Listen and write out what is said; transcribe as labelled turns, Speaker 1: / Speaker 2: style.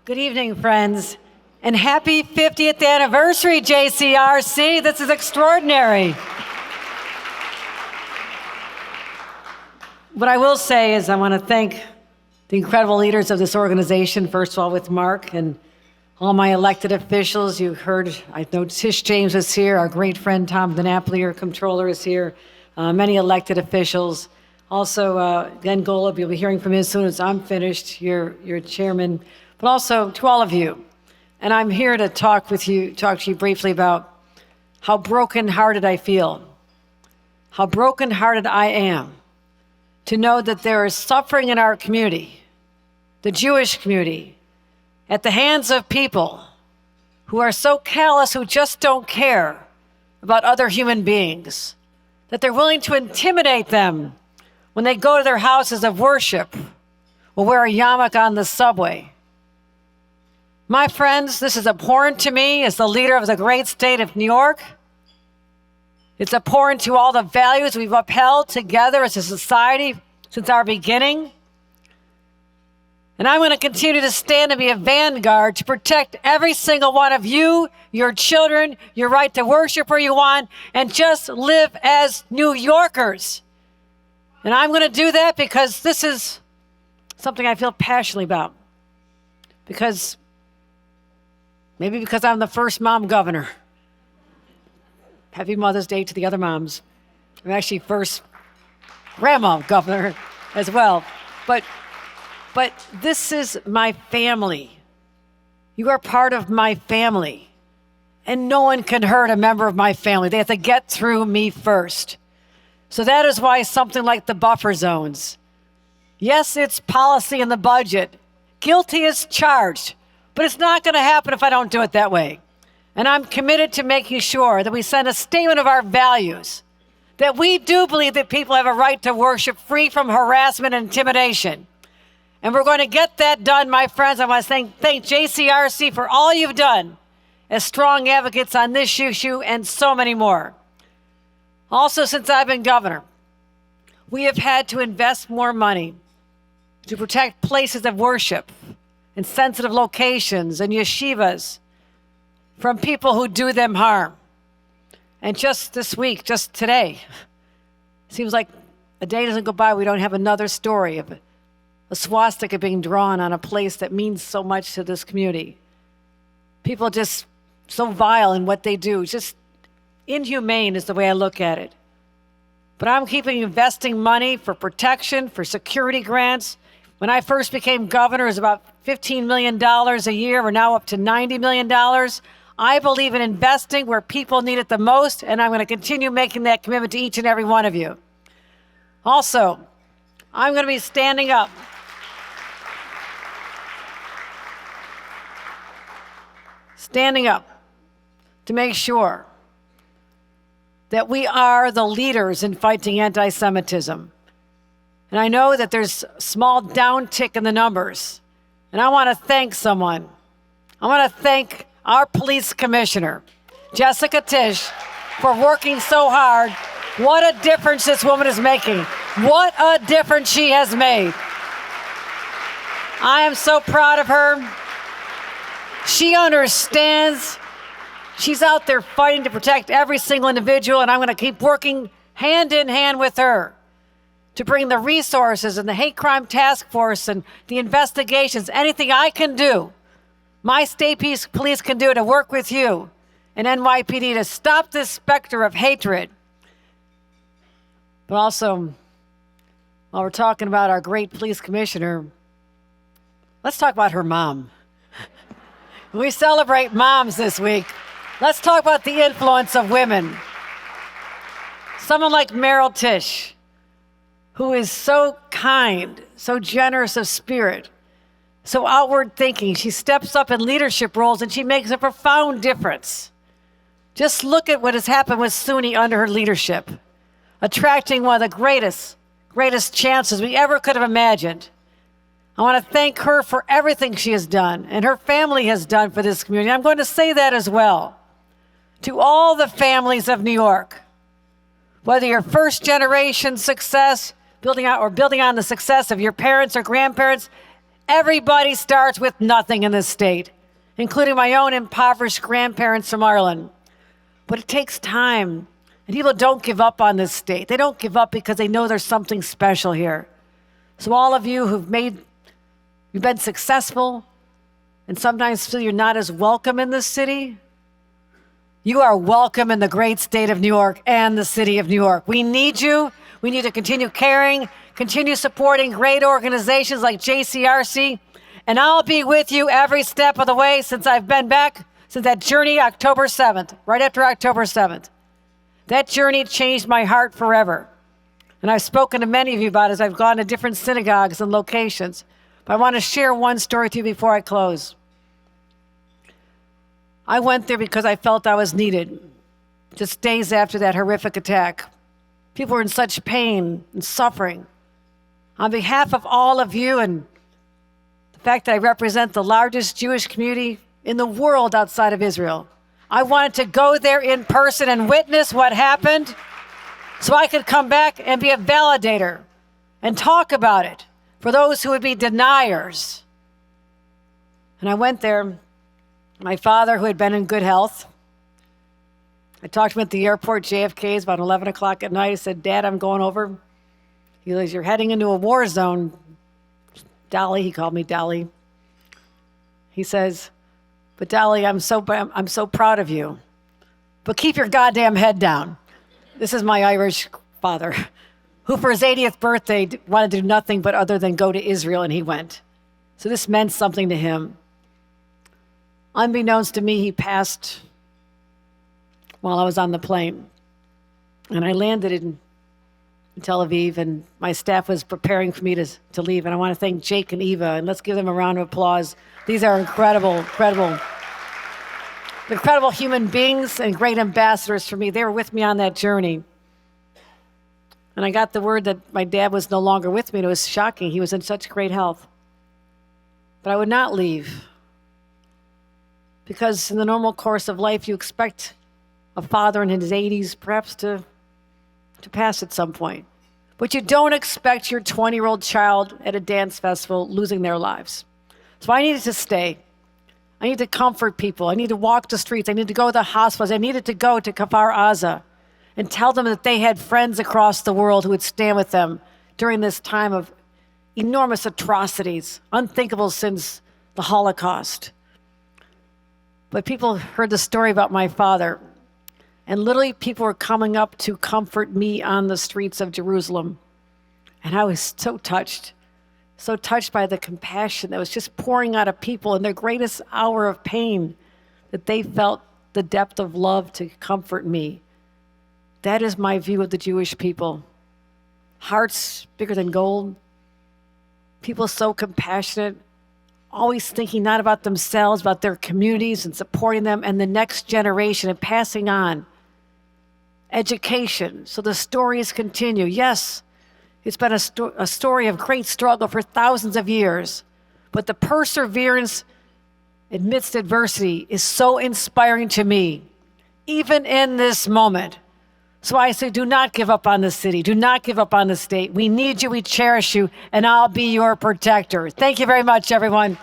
Speaker 1: Good evening, friends, and happy 50th anniversary, JCRC. This is extraordinary. What I will say is I want to thank the incredible leaders of this organization, first of all with Mark and all my elected officials. You heard, I know Tish James is here, our great friend Tom DiNapoli, our controller, is here, many elected officials. Also, Glenn Golub, you'll be hearing from him as soon as I'm finished, your chairman, but also to all of you. And I'm here to talk to you briefly about how brokenhearted I feel, how brokenhearted I am to know that there is suffering in our community, the Jewish community, at the hands of people who are so callous, who just don't care about other human beings, that they're willing to intimidate them when they go to their houses of worship or wear a yarmulke on the subway. My friends, this is abhorrent to me as the leader of the great state of New York. It's abhorrent to all the values we've upheld together as a society since our beginning. And I'm going to continue to stand and be a vanguard to protect every single one of you, your children, your right to worship where you want, and just live as New Yorkers. And I'm going to do that because this is something I feel passionately about. Maybe because I'm the first mom governor. Happy Mother's Day to the other moms. I'm actually first grandma governor as well. But this is my family. You are part of my family. And no one can hurt a member of my family. They have to get through me first. So that is why something like the buffer zones. Yes, it's policy in the budget. Guilty as charged. But it's not going to happen if I don't do it that way. And I'm committed to making sure that we send a statement of our values, that we do believe that people have a right to worship free from harassment and intimidation. And we're going to get that done, my friends. I want to thank JCRC for all you've done as strong advocates on this issue and so many more. Also, since I've been governor, we have had to invest more money to protect places of worship and sensitive locations and yeshivas from people who do them harm. And just this week, just today, seems like a day doesn't go by we don't have another story of a swastika being drawn on a place that means so much to this community. People just so vile in what they do, just inhumane is the way I look at it. But I'm keeping investing money for protection, for security grants. When I first became governor, it was about $15 million a year. We're now up to $90 million. I believe in investing where people need it the most, and I'm going to continue making that commitment to each and every one of you. Also, I'm going to be standing up. Standing up to make sure that we are the leaders in fighting anti-Semitism. And I know that there's a small downtick in the numbers. And I want to thank someone. I want to thank our police commissioner, Jessica Tisch, for working so hard. What a difference this woman is making. What a difference she has made. I am so proud of her. She understands. She's out there fighting to protect every single individual, and I'm going to keep working hand in hand with her to bring the resources and the hate crime task force and the investigations, anything I can do, my state police can do to work with you and NYPD to stop this specter of hatred. But also, while we're talking about our great police commissioner, let's talk about her mom. We celebrate moms this week. Let's talk about the influence of women. Someone like Meryl Tisch, who is so kind, so generous of spirit, so outward thinking. She steps up in leadership roles and she makes a profound difference. Just look at what has happened with SUNY under her leadership, attracting one of the greatest chances we ever could have imagined. I want to thank her for everything she has done and her family has done for this community. I'm going to say that as well. To all the families of New York, whether you're first generation success, building on the success of your parents or grandparents, Everybody starts with nothing in this state, including my own impoverished grandparents from Ireland. But it takes time, and people don't give up on this state. They don't give up because they know there's something special here. So all of you you've been successful, and sometimes feel you're not as welcome in this city, you are welcome in the great state of New York and the city of New York. We need you. We need to continue caring, continue supporting great organizations like JCRC, and I'll be with you every step of the way since I've been back, since that journey October 7th, right after October 7th. That journey changed my heart forever. And I've spoken to many of you about it as I've gone to different synagogues and locations. But I want to share one story with you before I close. I went there because I felt I was needed, just days after that horrific attack. People were in such pain and suffering. On behalf of all of you and the fact that I represent the largest Jewish community in the world outside of Israel, I wanted to go there in person and witness what happened so I could come back and be a validator and talk about it for those who would be deniers. And I went there. My father, who had been in good health, I talked to him at the airport, JFK, it's about 11 o'clock at night. I said, Dad, I'm going over. He goes, you're heading into a war zone. Dolly, he called me Dolly. He says, but Dolly, I'm so proud of you. But keep your goddamn head down. This is my Irish father, who for his 80th birthday wanted to do nothing but other than go to Israel, and he went. So this meant something to him. Unbeknownst to me, he passed while I was on the plane. And I landed in Tel Aviv, and my staff was preparing for me to leave. And I want to thank Jake and Eva, and let's give them a round of applause. These are incredible human beings and great ambassadors for me. They were with me on that journey. And I got the word that my dad was no longer with me, and it was shocking. He was in such great health. But I would not leave, because in the normal course of life, you expect a father in his 80s perhaps to pass at some point. But you don't expect your 20-year-old child at a dance festival losing their lives. So I needed to stay. I need to comfort people. I need to walk the streets. I need to go to the hospitals. I needed to go to Kfar Aza and tell them that they had friends across the world who would stand with them during this time of enormous atrocities, unthinkable since the Holocaust. But people heard the story about my father, and literally people were coming up to comfort me on the streets of Jerusalem. And I was so touched by the compassion that was just pouring out of people in their greatest hour of pain, that they felt the depth of love to comfort me. That is my view of the Jewish people. Hearts bigger than gold. People so compassionate, always thinking not about themselves, about their communities and supporting them and the next generation and passing on education. So the stories continue. Yes, it's been a story of great struggle for thousands of years, but the perseverance amidst adversity is so inspiring to me, even in this moment. So I say, do not give up on the city. Do not give up on the state. We need you. We cherish you. And I'll be your protector. Thank you very much, everyone.